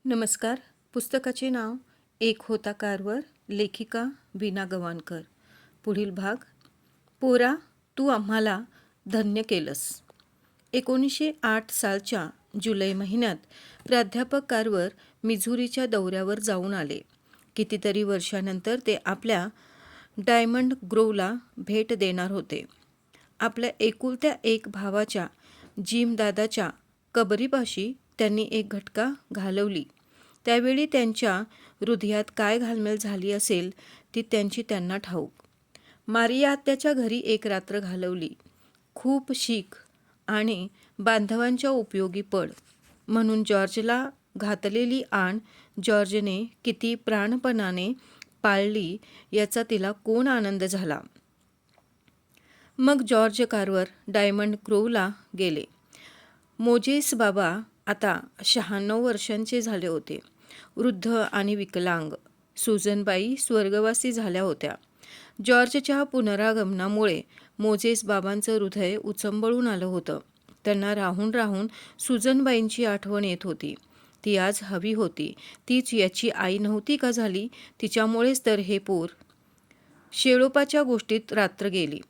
नमस्कार. पुस्तकाचे नाव एक होता कारवर, लेखिका वीणा गवाणकर. पुढील भाग. पोरा, तू आम्हाला धन्य केलंस. 1908 सालच्या जुलै महिन्यात प्राध्यापक कारवर मिझुरीच्या दौऱ्यावर जाऊन आले. कितीतरी वर्षानंतर ते आपल्या डायमंड ग्रोव्हला भेट देणार होते. आपल्या एकुलत्या एक भावाच्या जिम दादाच्या कबरीपाशी त्यांनी एक घटका घालवली. त्यावेळी त्यांच्या हृदयात काय घालमेल झाली असेल ती त्यांना ठाऊक. मारिया आत्याच्या घरी एक रात्र घालवली. खूप शीख आणि बांधवांच्या उपयोगी पड म्हणून जॉर्जला घातलेली आण जॉर्जने किती प्राणपणाने पाळली याचा तिला कोण आनंद झाला. मग जॉर्ज कारवर डायमंड ग्रोव्हला गेले. मोजेस बाबा आता 96 वर्षांचे झाले होते. वृद्ध आणि विकलांग. सुजनबाई स्वर्गवासी झाल्या होत्या. जॉर्जच्या पुनरागमनामुळे मोजेस बाबांचं हृदय उचंबळून आलं होतं. त्यांना राहून राहून सुजनबाईंची आठवण येत होती. ती आज हवी होती. तीच याची आई नव्हती का झाली? तिच्यामुळेच तर हे पोर. शेळोपाच्या गोष्टीत रात्र गेली.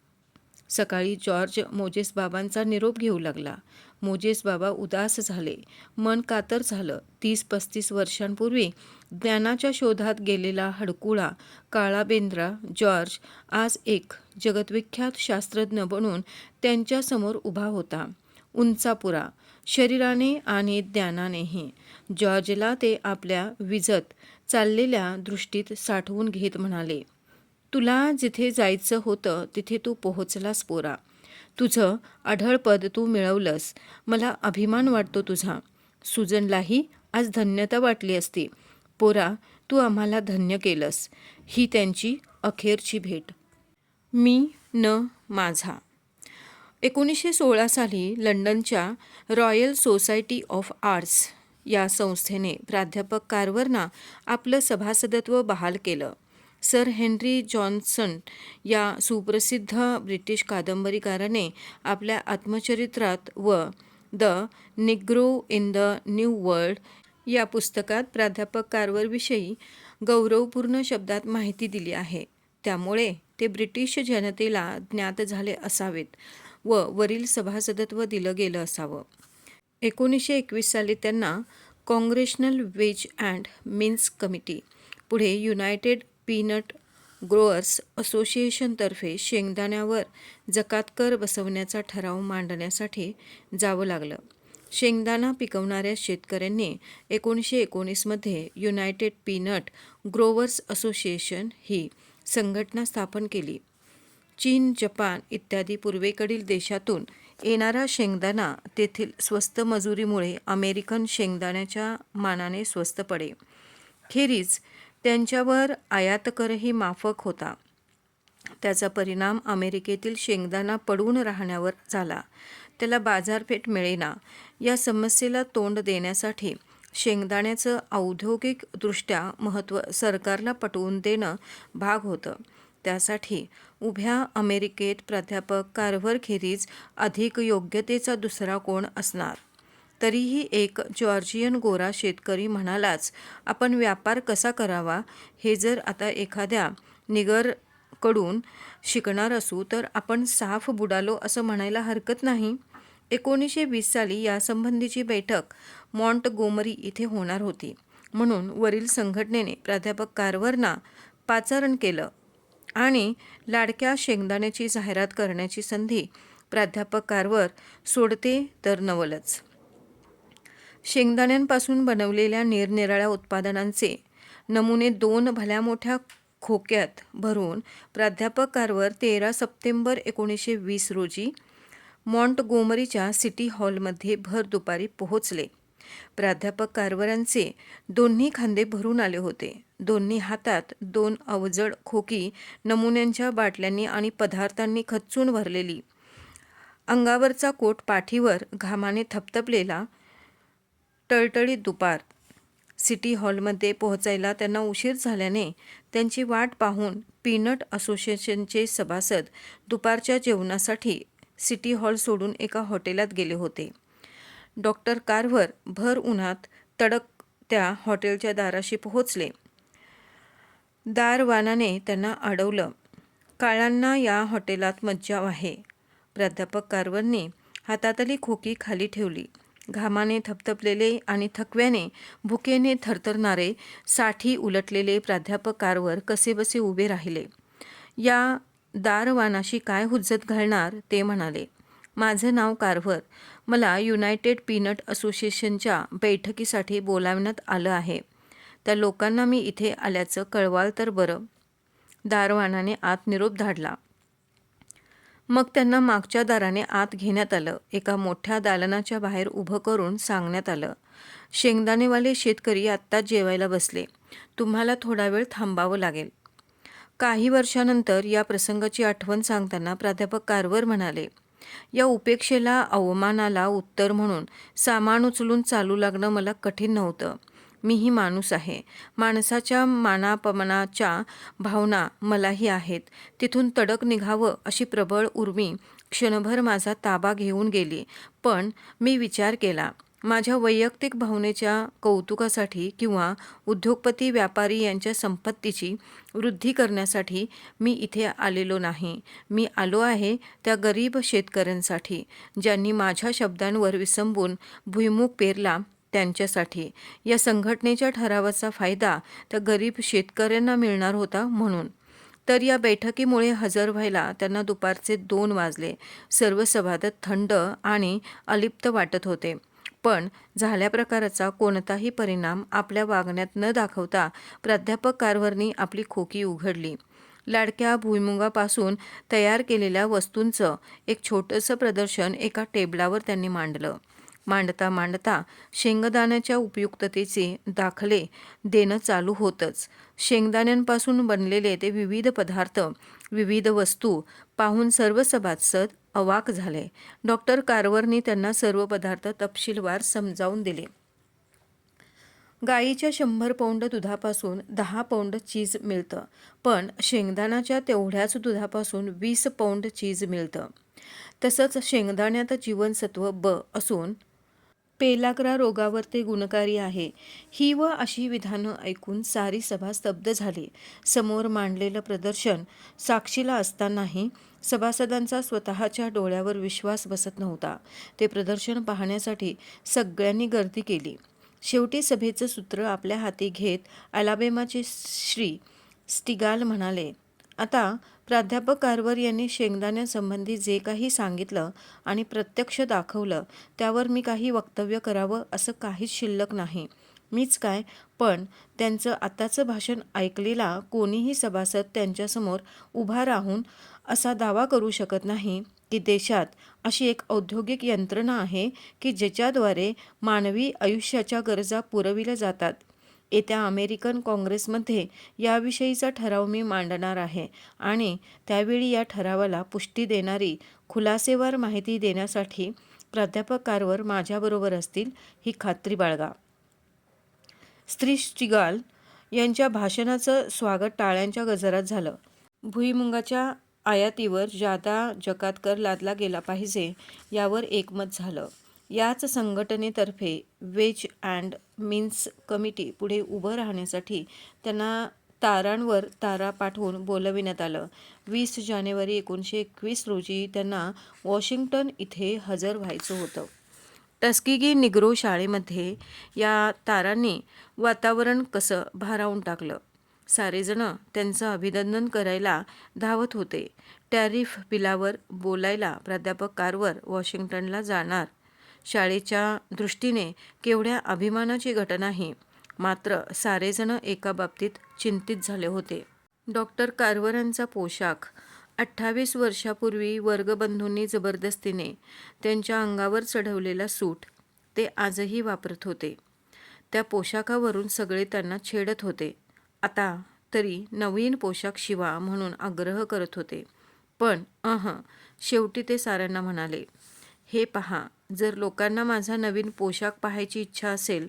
सकाळी जॉर्ज मोजेस बाबांचा निरोप घेऊ लागला. मोजेस बाबा उदास झाले. मन कातर झालं. 30-35 वर्षांपूर्वी ज्ञानाच्या शोधात गेलेला हडकुळा काळाबेंद्रा जॉर्ज आज एक जगद्विख्यात शास्त्रज्ञ बनून त्यांच्यासमोर उभा होता. उंचापुरा, शरीराने आणि ज्ञानानेही. जॉर्जला ते आपल्या विजत चाललेल्या दृष्टीत साठवून घेत म्हणाले, तुला जिथे जायचं होतं तिथे तू पोहोचलास पोरा. तुझं अढळपद तू मिळवलंस. मला अभिमान वाटतो तुझा. सुजनलाही आज धन्यता वाटली असती. पोरा, तू आम्हाला धन्य केलंस. ही त्यांची अखेरची भेट. मी न माझा. 1916 साली लंडनच्या रॉयल सोसायटी ऑफ आर्ट्स या संस्थेने प्राध्यापक कारवरना आपलं सभासदत्व बहाल केलं. सर हेनरी जॉन्सन या सुप्रसिद्ध ब्रिटिश कादंबरीकाराने आपल्या आत्मचरित्रात व the Negro in the new world या पुस्तकात प्राध्यापक कारवरविषयी गौरवपूर्ण शब्दात माहिती दिली आहे. त्यामुळे ते ब्रिटिश जनतेला ज्ञात झाले असावेत व वरील सभासदत्व दिलं गेलं असावं. 1921 साली त्यांना congressional ways and means committee पुढे युनायटेड पीनट ग्रोअर्स असोसिएशनतर्फे शेंगदाण्यावर जकातकर बसवण्याचा ठराव मांडण्यासाठी जावं लागलं. शेंगदाणा पिकवणाऱ्या शेतकऱ्यांनी 1919 मध्ये युनायटेड पीनट ग्रोवर्स असोसिएशन ही संघटना स्थापन केली. चीन, जपान इत्यादी पूर्वेकडील देशातून येणारा शेंगदाणा तेथील स्वस्त मजुरीमुळे अमेरिकन शेंगदाण्याच्या मानाने स्वस्त पडे. खेरीज त्यांच्यावर आयातकरही माफक होता. त्याचा परिणाम अमेरिकेतील शेंगदाणा पडून राहण्यावर झाला. त्याला बाजारपेठ मिळेना. या समस्येला तोंड देण्यासाठी शेंगदाण्याचं औद्योगिकदृष्ट्या महत्त्व सरकारला पटवून देणं भाग होतं. त्यासाठी उभ्या अमेरिकेत प्राध्यापक कारवरखेरीज अधिक योग्यतेचा दुसरा कोण असणार. तरीही एक जॉर्जियन गोरा शेतकरी म्हणालाच, आपण व्यापार कसा करावा हे जर आता एखाद्या निगरकडून शिकणार असू तर आपण साफ बुडालो असं म्हणायला हरकत नाही. 1920 साली यासंबंधीची बैठक मॉन्टगोमरी इथे होणार होती. म्हणून वरील संघटनेने प्राध्यापक कारवरना पाचारण केलं आणि लाडक्या शेंगदाण्याची जाहिरात करण्याची संधी प्राध्यापक कारवर सोडते तर नवलच. शेंगदाण्यांपासून बनवलेल्या निरनिराळ्या उत्पादनांचे नमुने 2 भल्या मोठ्या खोक्यात भरून प्राध्यापक कारवर 13 सप्टेंबर 1920 रोजी मॉन्टगोमरीच्या सिटी हॉलमध्ये भर दुपारी पोहोचले. प्राध्यापक कारवरांचे दोन्ही खांदे भरून आले होते. दोन्ही हातात 2 अवजड खोकी नमुन्यांच्या बाटल्यांनी आणि पदार्थांनी खच्चून भरलेली. अंगावरचा कोट पाठीवर घामाने थपथपलेला. टळटळीत दुपार. सिटी हॉलमध्ये पोहोचायला त्यांना उशीर झाल्याने त्यांची वाट पाहून पीनट असोसिएशनचे सभासद दुपारच्या जेवणासाठी सिटी हॉल सोडून एका हॉटेलात गेले होते. डॉक्टर कारवर भर उन्हात तडक त्या हॉटेलच्या दाराशी पोहोचले. दारवानाने त्यांना अडवलं. काळांना या हॉटेलात मज्जाव आहे. प्राध्यापक कार्वरनी हातातली खोकी खाली ठेवली. घामाने थपथपलेले आणि थकव्याने भुकेने थरथरणारे 60 उलटलेले प्राध्यापक कार्वर कसेबसे उभे राहिले. या दारवानाशी काय हुज्जत घालणार ते म्हणाले. माझं नाव कार्व्हर. मला युनायटेड पीनट असोसिएशनच्या बैठकीसाठी बोलावण्यात आलं आहे. त्या लोकांना मी इथे आल्याचं कळवाल तर बरं. दारवानाने आत निरोप धाडला. मग त्यांना मागच्या दाराने आत घेण्यात आलं. एका मोठ्या दालनाच्या बाहेर उभं करून सांगण्यात आलं, शेंगदाणेवाले शेतकरी आत्ताच जेवायला बसले. तुम्हाला थोडा वेळ थांबावं लागेल. काही वर्षानंतर या प्रसंगाची आठवण सांगताना प्राध्यापक कार्व्हर म्हणाले, या उपेक्षेला, अवमानाला उत्तर म्हणून सामान उचलून चालू लागणं मला कठीण नव्हतं. मीही माणूस आहे. माणसाच्या मानापमानाच्या भावना मलाही आहेत. तिथून तडक निघावं अशी प्रबळ उर्मी क्षणभर माझा ताबा घेऊन गेली. पण मी विचार केला, माझ्या वैयक्तिक भावनेच्या कौतुकासाठी किंवा उद्योगपती व्यापारी यांच्या संपत्तीची वृद्धी करण्यासाठी मी इथे आलेलो नाही. मी आलो आहे त्या गरीब शेतकऱ्यांसाठी, ज्यांनी माझ्या शब्दांवर विसंबून भुईमुग पेरला त्यांच्यासाठी. या संघटनेच्या ठरावाचा फायदा त्या गरीब शेतकऱ्यांना मिळणार होता म्हणून. तर या बैठकीमुळे हजर व्हायला त्यांना दुपारचे 2 वाजले. सर्व सभासद थंड आणि अलिप्त वाटत होते. पण झाल्या प्रकाराचा कोणताही परिणाम आपल्या वागण्यात न दाखवता प्राध्यापक कार्व्हरनी आपली खोकी उघडली. लाडक्या भुईमुगापासून तयार केलेल्या वस्तूंचं एक छोटंसं प्रदर्शन एका टेबलावर त्यांनी मांडलं. मांडता मांडता शेंगदाण्याच्या उपयुक्ततेचे दाखले देणं चालू होतंच. शेंगदाण्यांपासून बनलेले ते विविध पदार्थ, विविध वस्तू पाहून सर्व सभासद अवाक झाले. डॉक्टर कार्व्हरनी त्यांना सर्व पदार्थ तपशीलवार समजावून दिले. गाईच्या 100 पौंड दुधापासून 10 पौंड चीज मिळतं, पण शेंगदाण्याच्या तेवढ्याच दुधापासून 20 पौंड चीज मिळतं. तसंच शेंगदाण्यात जीवनसत्व ब असून पेलाग्रा रोगावर ते गुणकारी आहे. ही व अशी विधानं ऐकून सारी सभा स्तब्ध झाली. समोर मांडलेलं प्रदर्शन साक्षीला असतानाही सभासदांचा स्वतःच्या डोळ्यावर विश्वास बसत नव्हता. ते प्रदर्शन पाहण्यासाठी सगळ्यांनी गर्दी केली. शेवटी सभेचं सूत्र आपल्या हाती घेत अलाबेमाचे श्री स्टिगाल म्हणाले, आता प्राध्यापक कार्व्हर यांनी शेंगदाण्यासंबंधी जे काही सांगितलं आणि प्रत्यक्ष दाखवलं त्यावर मी काही वक्तव्य करावं असं काहीच शिल्लक नाही. मीच काय, पण त्यांचं आताचं भाषण ऐकलेला कोणीही सभासद त्यांच्यासमोर उभा राहून असा दावा करू शकत नाही की देशात अशी एक औद्योगिक यंत्रणा आहे की ज्याच्याद्वारे मानवी आयुष्याच्या गरजा पुरविल्या जातात. येत्या अमेरिकन काँग्रेसमध्ये याविषयीचा ठराव मी मांडणार आहे आणि त्यावेळी या ठरावाला पुष्टी देणारी खुलासेवार माहिती देण्यासाठी प्राध्यापक कार्व्हर माझ्याबरोबर असतील, ही खात्री बाळगा. श्री स्टिगाल यांच्या भाषणाचं स्वागत टाळ्यांच्या गजरात झालं. भुईमुगाच्या आयातीवर जादा जकात कर लादला गेला पाहिजे यावर एकमत झालं. याच संघटनेतर्फे वेज अँड मीन्स कमिटी पुढे उभं राहण्यासाठी त्यांना तारांवर तारा पाठवून बोलविण्यात आलं. 20 जानेवारी 1921 रोजी त्यांना वॉशिंग्टन इथे हजर व्हायचं होतं. टस्किगी निग्रो शाळेमध्ये या तारांनी वातावरण कसं भारावून टाकलं. सारेजण त्यांचं अभिनंदन करायला धावत होते. टॅरिफ बिलावर बोलायला प्राध्यापक कार्व्हर वॉशिंग्टनला जाणार. शाळेच्या दृष्टीने केवढ्या अभिमानाची घटनाही. मात्र सारेजण एका बाबतीत चिंतित झाले होते. डॉक्टर कार्व्हरांचा पोशाख. 28 वर्षापूर्वी वर्गबंधूंनी जबरदस्तीने त्यांच्या अंगावर चढवलेला सूट ते आजही वापरत होते. त्या पोशाखावरून सगळे त्यांना छेडत होते. आता तरी नवीन पोशाख शिवा म्हणून आग्रह करत होते. पण शेवटी ते साऱ्यांना म्हणाले, हे पहा, जर लोकांना माझा नवीन पोशाख पाहायची इच्छा असेल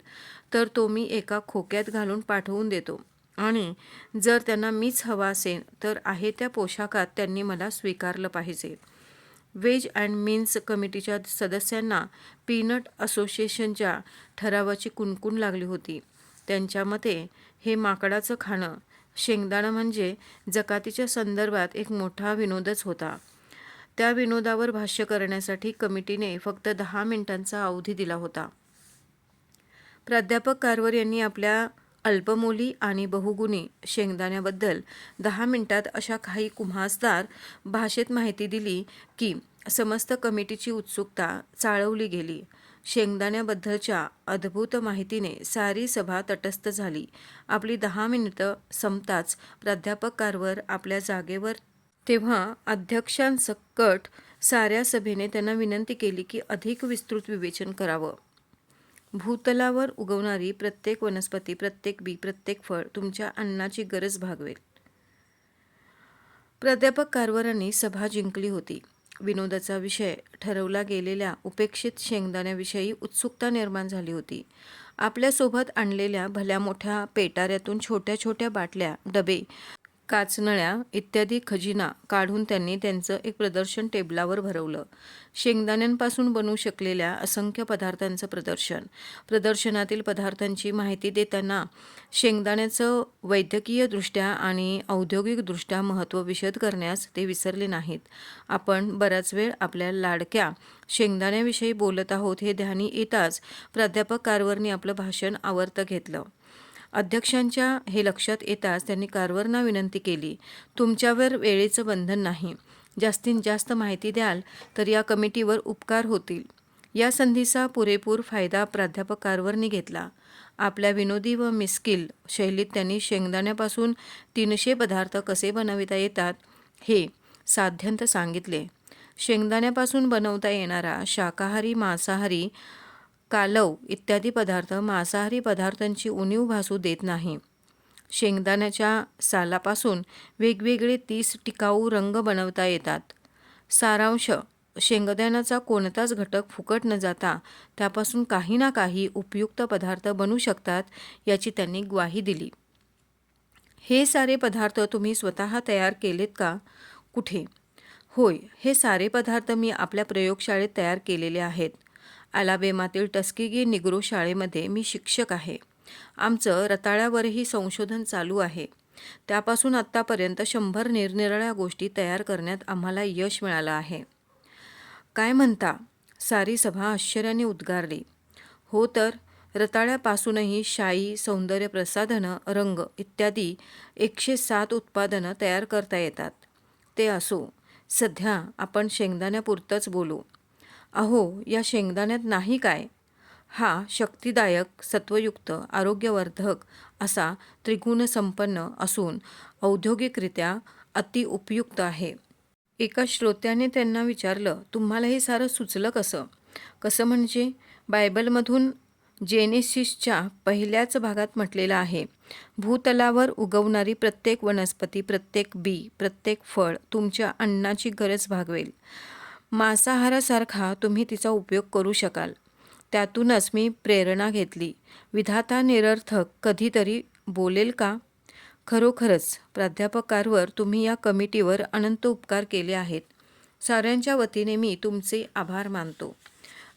तर तो मी एका खोक्यात घालून पाठवून देतो आणि जर त्यांना मीच हवा असेल तर आहे त्या पोशाखात त्यांनी मला स्वीकारलं पाहिजे. वेज अँड मीन्स कमिटीच्या सदस्यांना पीनट असोसिएशनच्या ठरावाची कुणकुण लागली होती. त्यांच्या मते हे माकडाचं खाणं शेंगदाणं म्हणजे जकातीच्या संदर्भात एक मोठा विनोदच होता. त्या विनोदावर भाष्य करण्यासाठी कमिटीने फक्त 10 मिनिटांचा अवधी दिला होता. प्राध्यापक कारवर यांनी आपल्या अल्पमोली आणि बहुगुणी शेंगदाण्याबद्दल 10 मिनिटात अशा काही कुम्हासदार भाषेत माहिती दिली की समस्त कमिटीची उत्सुकता चाळवली गेली. शेंगदाण्याबद्दलच्या अद्भुत माहितीने सारी सभा तटस्थ झाली. आपली 10 मिनिटं संपताच प्राध्यापक कारवर आपल्या जागेवर तेव्हा अध्यक्षांसकट साऱ्या सभेने त्यांना विनंती केली की अधिक विस्तृत विवेचन करावं. भूतलावर उगवणारी प्रत्येक वनस्पती, प्रत्येक बी, प्रत्येक फळ तुमच्या अन्नाची गरज भागवेल. प्राध्यापक कारवरांनी सभा जिंकली होती. विनोदाचा विषय ठरवला गेलेल्या उपेक्षित शेंगदाण्याविषयी उत्सुकता निर्माण झाली होती. आपल्यासोबत आणलेल्या भल्या मोठ्या पेटाऱ्यातून छोट्या छोट्या बाटल्या, डबे, काचनळ्या इत्यादी खजिना काढून त्यांनी त्यांचं एक प्रदर्शन टेबलावर भरवलं. शेंगदाण्यांपासून बनवू शकलेल्या असंख्य पदार्थांचं प्रदर्शन. प्रदर्शनातील पदार्थांची माहिती देताना शेंगदाण्याचं वैद्यकीयदृष्ट्या आणि औद्योगिकदृष्ट्या महत्त्व विशद करण्यास ते विसरले नाहीत. आपण बराच वेळ आपल्या लाडक्या शेंगदाण्याविषयी बोलत आहोत हे ध्यानी येताच प्राध्यापक कारवरनी आपलं भाषण आवर्त घेतलं. अध्यक्षांच्या हे लक्षात येताच त्यांनी कारवरना विनंती केली, तुमच्यावर वेळेचं बंधन नाही. जास्तीत जास्त माहिती द्याल तर या कमिटीवर उपकार होतील. या संधीचा पुरेपूर फायदा प्राध्यापक कारवरनी घेतला. आपल्या विनोदी व मिस्किल शैलीत त्यांनी शेंगदाण्यापासून 300 पदार्थ कसे बनविता येतात हे साध्यंत सांगितले. शेंगदाण्यापासून बनवता येणारा शाकाहारी, मांसाहारी, कालव इत्यादी पदार्थ मांसाहारी पदार्थांची उणीव भासू देत नाही. शेंगदाण्याच्या सालापासून वेगवेगळे 30 टिकाऊ रंग बनवता येतात. सारांश, शेंगदाण्याचा कोणताच घटक फुकट न जाता त्यापासून काही ना काही उपयुक्त पदार्थ बनू शकतात याची त्यांनी ग्वाही दिली. हे सारे पदार्थ तुम्ही स्वतः तयार केलेत का? कुठे? होय, हे सारे पदार्थ मी आपल्या प्रयोगशाळेत तयार केलेले आहेत. अलाबेमातील टस्केगी निग्रो शाळेमध्ये मी शिक्षक आहे. आमचं रताळ्यावरही संशोधन चालू आहे. त्यापासून आत्तापर्यंत 100 निरनिराळ्या गोष्टी तयार करण्यात आम्हाला यश मिळालं आहे. काय म्हणता? सारी सभा आश्चर्याने उद्गारली. हो तर, रताळ्यापासूनही शाई, सौंदर्य प्रसाधनं, रंग इत्यादी 107 उत्पादनं तयार करता येतात. ते असो, सध्या आपण शेंगदाण्यापुरतंच बोलू. अहो, या शेंगदाण्यात नाही काय? हा शक्तिदायक, सत्वयुक्त, आरोग्यवर्धक असा त्रिगुणसंपन्न असून औद्योगिकरित्या अतिउपयुक्त आहे. एका श्रोत्याने त्यांना विचारलं, तुम्हाला हे सारं सुचलं कसं? कसं म्हणजे? बायबलमधून जेनेसिसच्या पहिल्याच भागात म्हटलेलं आहे, भूतलावर उगवणारी प्रत्येक वनस्पती, प्रत्येक बी, प्रत्येक फळ तुमच्या अन्नाची गरज भागवेल. मांसाहारासारखा तुम्ही तिचा उपयोग करू शकाल. त्यातूनच मी प्रेरणा घेतली. विधाता निरर्थक कधीतरी बोलेल का? खरोखरच प्राध्यापक कारवर, तुम्ही या कमिटीवर अनंत उपकार केले आहेत. साऱ्यांच्या वतीने मी तुमचे आभार मानतो.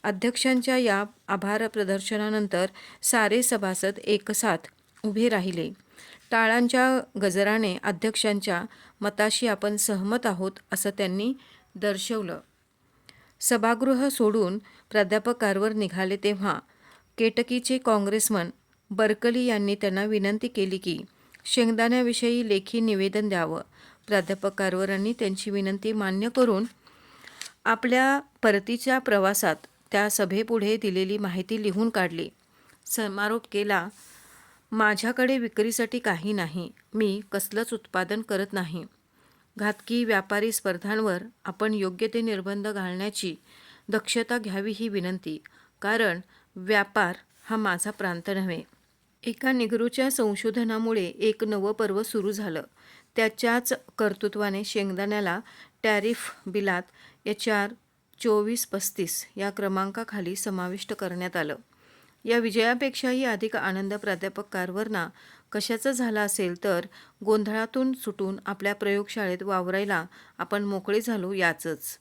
अध्यक्षांच्या या आभार प्रदर्शनानंतर सारे सभासद एकसाथ उभे राहिले. टाळांच्या गजराने अध्यक्षांच्या मताशी आपण सहमत आहोत असं त्यांनी दर्शवलं. सभागृह सोडून प्राध्यापक कारवर निघाले तेव्हा केटकीचे काँग्रेसमन बर्कली यांनी त्यांना विनंती केली की शेंगदाण्याविषयी लेखी निवेदन द्यावं. प्राध्यापक कारवरांनी त्यांची विनंती मान्य करून आपल्या परतीच्या प्रवासात त्या सभेपुढे दिलेली माहिती लिहून काढली. समारोप केला. माझ्याकडे विक्रीसाठी काही नाही. मी कसलंच उत्पादन करत नाही. घातकी व्यापारी स्पर्धांवर आपण योग्य ते निर्बंध घालण्याची दक्षता घ्यावी ही विनंती. कारण व्यापार हा माझा प्रांत नव्हे. एका निग्रोच्या संशोधनामुळे एक नवं पर्व सुरू झालं. त्याच्याच कर्तृत्वाने शेंगदाण्याला टॅरिफ बिलात HR 2435 या क्रमांकाखाली समाविष्ट करण्यात आलं. या विजयापेक्षाही अधिक आनंद प्राध्यापक कारवरना कशाचा झाला असेल तर गोंधळातून सुटून आपल्या प्रयोगशाळेत वावरायला आपण मोकळे झालो याचंच.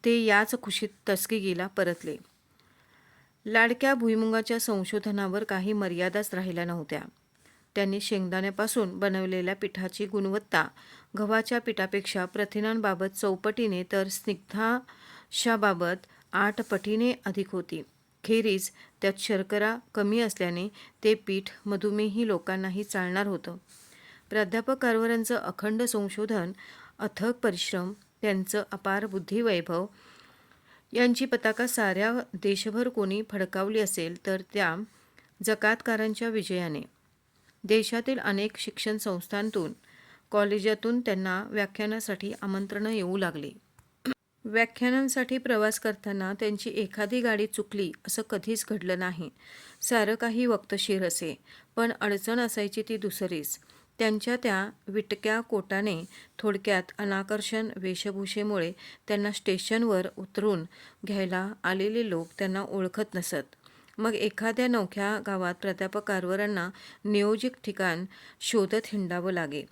ते याच खुशीत टस्केगीला परतले. लाडक्या भुईमुगाच्या संशोधनावर काही मर्यादाच राहिल्या नव्हत्या. त्यांनी शेंगदाण्यापासून बनवलेल्या पिठाची गुणवत्ता गव्हाच्या पिठापेक्षा प्रथिनांबाबत चौपटीने तर स्निग्धांशाबाबत 8 पटीने अधिक होती. खेरीज त्यात शर्करा कमी असल्याने ते पीठ मधुमेही लोकांनाही चालणार होतं. प्राध्यापक कारवारांचं अखंड संशोधन, अथक परिश्रम, त्यांचं अपार बुद्धिवैभव यांची पताका साऱ्या देशभर कोणी फडकावली असेल तर त्या जकातकारांच्या विजयाने. देशातील अनेक शिक्षण संस्थांतून, कॉलेजातून त्यांना व्याख्यानासाठी आमंत्रणं येऊ लागली. व्याख्यानांसाठी प्रवास करताना त्यांची एखादी गाडी चुकली असं कधीच घडलं नाही. सारं काही वक्तशीर असे, पण अडचण असायची ती दुसरीच. त्यांच्या त्या विटक्या कोटाने, थोडक्यात अनाकर्षण वेशभूषेमुळे त्यांना स्टेशनवर उतरून घ्यायला आलेले लोक त्यांना ओळखत नसत. मग एखाद्या नवख्या गावात प्राध्यापक कारवारांना नियोजित ठिकाण शोधत हिंडावं लागे.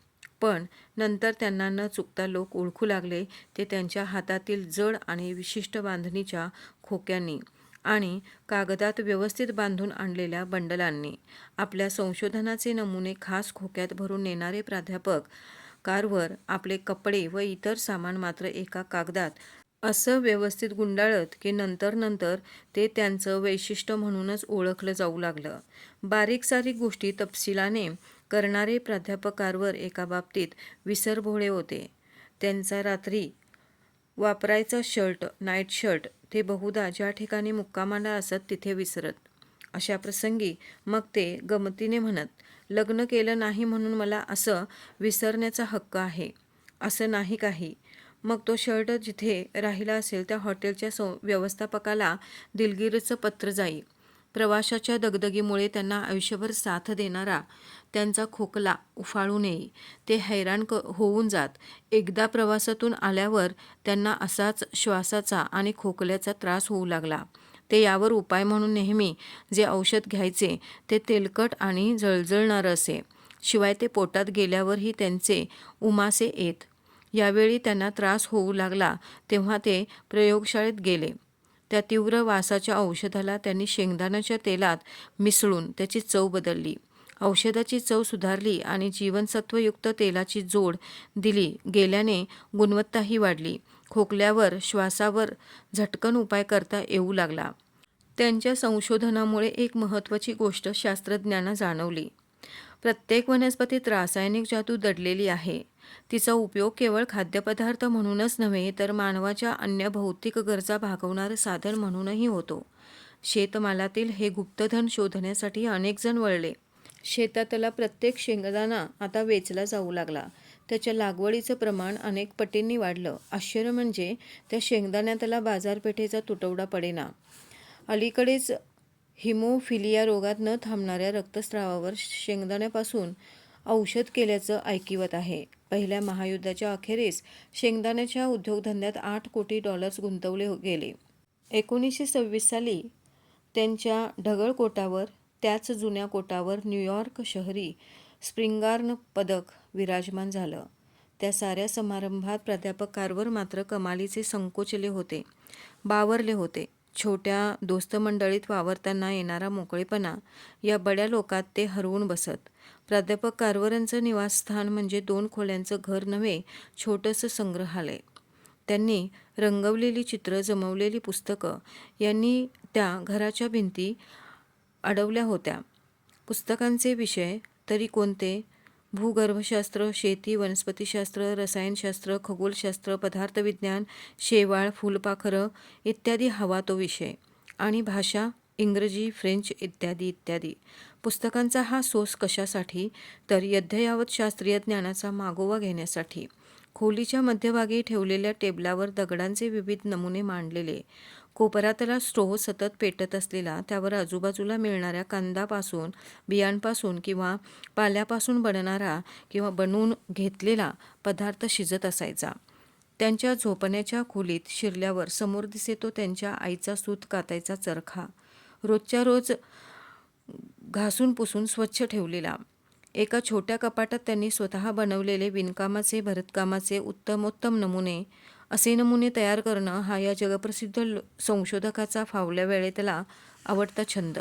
पण नंतर त्यांना न चुकता लोक ओळखू लागले ते त्यांच्या हातातील जड आणि विशिष्ट बांधणीच्या खोक्यांनी आणि कागदात व्यवस्थित बांधून आणलेल्या बंडलांनी. आपल्या संशोधनाचे नमुने खास खोक्यात भरून नेणारे प्राध्यापक कारवार आपले कपडे व इतर सामान मात्र एका कागदात असं व्यवस्थित गुंडाळत की नंतर ते त्यांचं वैशिष्ट्य म्हणूनच ओळखलं जाऊ लागलं. बारीक सारीक गोष्टी तपशिलाने करणारे प्राध्यापक कारवार एका बाबतीत विसरभोळे होते. त्यांचा रात्री वापरायचा शर्ट, नाईट शर्ट ते बहुधा ज्या ठिकाणी मुक्कामाला असत तिथे विसरत. अशा प्रसंगी मग ते गमतीने म्हणत, लग्न केलं नाही म्हणून मला असं विसरण्याचा हक्क आहे, असं नाही काही. मग तो शर्ट जिथे राहिला असेल त्या हॉटेलच्या व्यवस्थापकाला दिलगिरीचं पत्र जाई. प्रवासाच्या दगदगीमुळे त्यांना आयुष्यभर साथ देणारा त्यांचा खोकला उफाळून येई. ते हैराण होऊन जात. एकदा प्रवासातून आल्यावर त्यांना असाच श्वासाचा आणि खोकल्याचा त्रास होऊ लागला. ते यावर उपाय म्हणून नेहमी जे औषध घ्यायचे ते तेलकट आणि जळजळणारं असे. शिवाय ते पोटात गेल्यावरही त्यांचे उमासे येत. यावेळी त्यांना त्रास होऊ लागला तेव्हा ते प्रयोगशाळेत गेले. त्या तीव्र वासाच्या औषधाला त्यांनी शेंगदाण्याच्या तेलात मिसळून त्याची चव बदलली. औषधाची चव सुधारली आणि जीवनसत्वयुक्त तेलाची जोड दिली गेल्याने गुणवत्ताही वाढली. खोकल्यावर, श्वासावर झटकन उपाय करता येऊ लागला. त्यांच्या संशोधनामुळे एक महत्त्वाची गोष्ट शास्त्रज्ञांना जाणवली. प्रत्येक वनस्पतीत रासायनिक जादू दडलेली आहे. तिचा उपयोग केवळ खाद्यपदार्थ म्हणूनच नव्हे तर मानवाच्या अन्य भौतिक गरजा भागवणारं साधन म्हणूनही होतो. शेतमालातील हे गुप्तधन शोधण्यासाठी अनेक जण वळले. शेतातला प्रत्येक शेंगदाणा आता वेचला जाऊ लागला. त्याच्या लागवडीचं प्रमाण अनेक पटींनी वाढलं. आश्चर्य म्हणजे त्या शेंगदाण्यातला बाजारपेठेचा तुटवडा पडेना. अलीकडेच हिमोफिलिया रोगात न थांबणाऱ्या रक्तस्रावावर शेंगदाण्यापासून औषध केल्याचं ऐकिवत आहे. पहिल्या महायुद्धाच्या अखेरीस शेंगदाण्याच्या उद्योगधंद्यात $8 कोटी गुंतवले गेले. 1926 साली त्यांच्या ढगळ कोटावर, त्याच जुन्या कोटावर न्यूयॉर्क शहरी स्प्रिंगार्न पदक विराजमान झालं. त्या साऱ्या समारंभात प्राध्यापक कारवार मात्र कमालीचे संकोचले होते, बावरले होते. छोट्या दोस्तमंडळीत वावरताना येणारा मोकळेपणा या बड्या लोकात ते हरवून बसत. प्राध्यापक कारवारांचं निवासस्थान म्हणजे 2 खोल्यांचं घर नव्हे, छोटंसं संग्रहालय. त्यांनी रंगवलेली चित्रं, जमवलेली पुस्तकं यांनी त्या घराच्या भिंती अडवल्या होत्या. पुस्तकांचे विषय तरी कोणते? भूगर्भशास्त्र, शेती, वनस्पतीशास्त्र, रसायनशास्त्र, खगोलशास्त्र, पदार्थविज्ञान, शेवाळ, फुलपाखरं इत्यादी हवा तो विषय. आणि भाषा इंग्रजी, फ्रेंच इत्यादी इत्यादी. पुस्तकांचा हा सोस कशासाठी? तर अद्ययावत शास्त्रीय ज्ञानाचा मागोवा घेण्यासाठी. खोलीच्या मध्यभागी ठेवलेल्या टेबलावर दगडांचे विविध नमुने मांडलेले. कोपऱ्यातला स्टोव्ह सतत पेटत असलेला, त्यावर आजूबाजूला मिळणाऱ्या कंदापासून, बियांपासून किंवा पाल्यापासून बनणारा किंवा बनवून घेतलेला पदार्थ शिजत असायचा. त्यांच्या झोपण्याच्या खोलीत शिरल्यावर समोर दिसे तो त्यांच्या आईचा सूत कातायचा चरखा, रोजच्या रोज घासून पुसून स्वच्छ ठेवलेला. एका छोट्या कपाटात त्यांनी स्वतः बनवलेले विणकामाचे, भरतकामाचे उत्तमोत्तम नमुने. असे नमुने तयार करणं हा या जगप्रसिद्ध संशोधकाचा फावल्या वेळेतला आवडता छंद.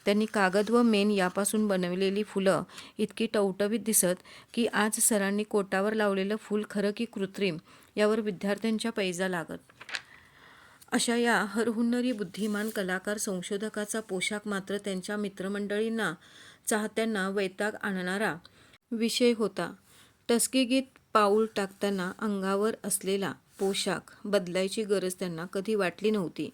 त्यांनी कागद व मेण यापासून बनवलेली फुलं इतकी टवटवीत दिसत की आज सरांनी कोटावर लावलेलं फूल खरं की कृत्रिम यावर विद्यार्थ्यांच्या पैजा लागत. अशा या हरहुन्नरी बुद्धिमान कलाकार संशोधकाचा पोशाख मात्र त्यांच्या मित्रमंडळींना, चाहत्यांना वैताग आणणारा विषय होता. टसकीगीत पाऊल टाकताना अंगावर असलेला पोशाख बदलायची गरज त्यांना कधी वाटली नव्हती.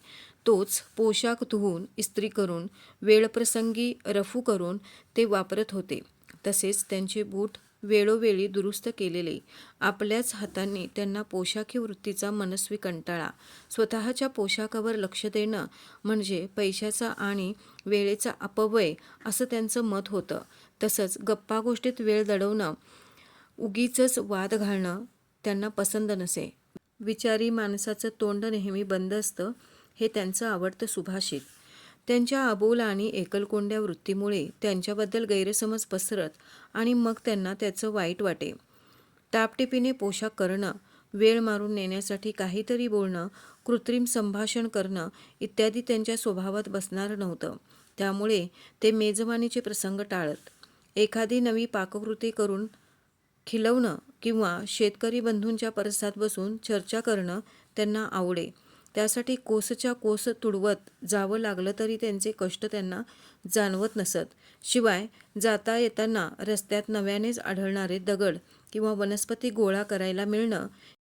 तोच पोशाख धुवून, इस्त्री करून, वेळप्रसंगी रफू करून ते वापरत होते. तसेच त्यांचे बूट वेळोवेळी दुरुस्त केलेले. आपल्याच हातांनी त्यांना पोशाखी वृत्तीचा मनस्वी कंटाळा. स्वतःच्या पोशाखावर लक्ष देणं म्हणजे पैशाचा आणि वेळेचा अपव्यय असं त्यांचं मत होतं. तसंच गप्पागोष्टीत वेळ दडवणं, उगीचच वाद घालणं त्यांना पसंत नसे. विचारी माणसाचं तोंड नेहमी बंद असतं हे त्यांचं आवडतं सुभाषित. त्यांच्या अबोल आणि एकलकोंड्या वृत्तीमुळे त्यांच्याबद्दल गैरसमज पसरत आणि मग त्यांना त्याचं वाईट वाटे. टापटिपीने पोशाख करणं, वेळ मारून नेण्यासाठी काहीतरी बोलणं, कृत्रिम संभाषण करणं इत्यादी त्यांच्या स्वभावात बसणार नव्हतं. त्यामुळे ते मेजवानीचे प्रसंग टाळत. एखादी नवी पाककृती करून खिलवणं किंवा शेतकरी बंधूंच्या परसात बसून चर्चा करणं त्यांना आवडे. त्यासाठी कोसच्या कोस तुडवत जावं लागलं तरी त्यांचे कष्ट त्यांना जाणवत नसत. शिवाय जाता येताना रस्त्यात नव्यानेच आढळणारे दगड किंवा वनस्पती गोळा करायला मिळणं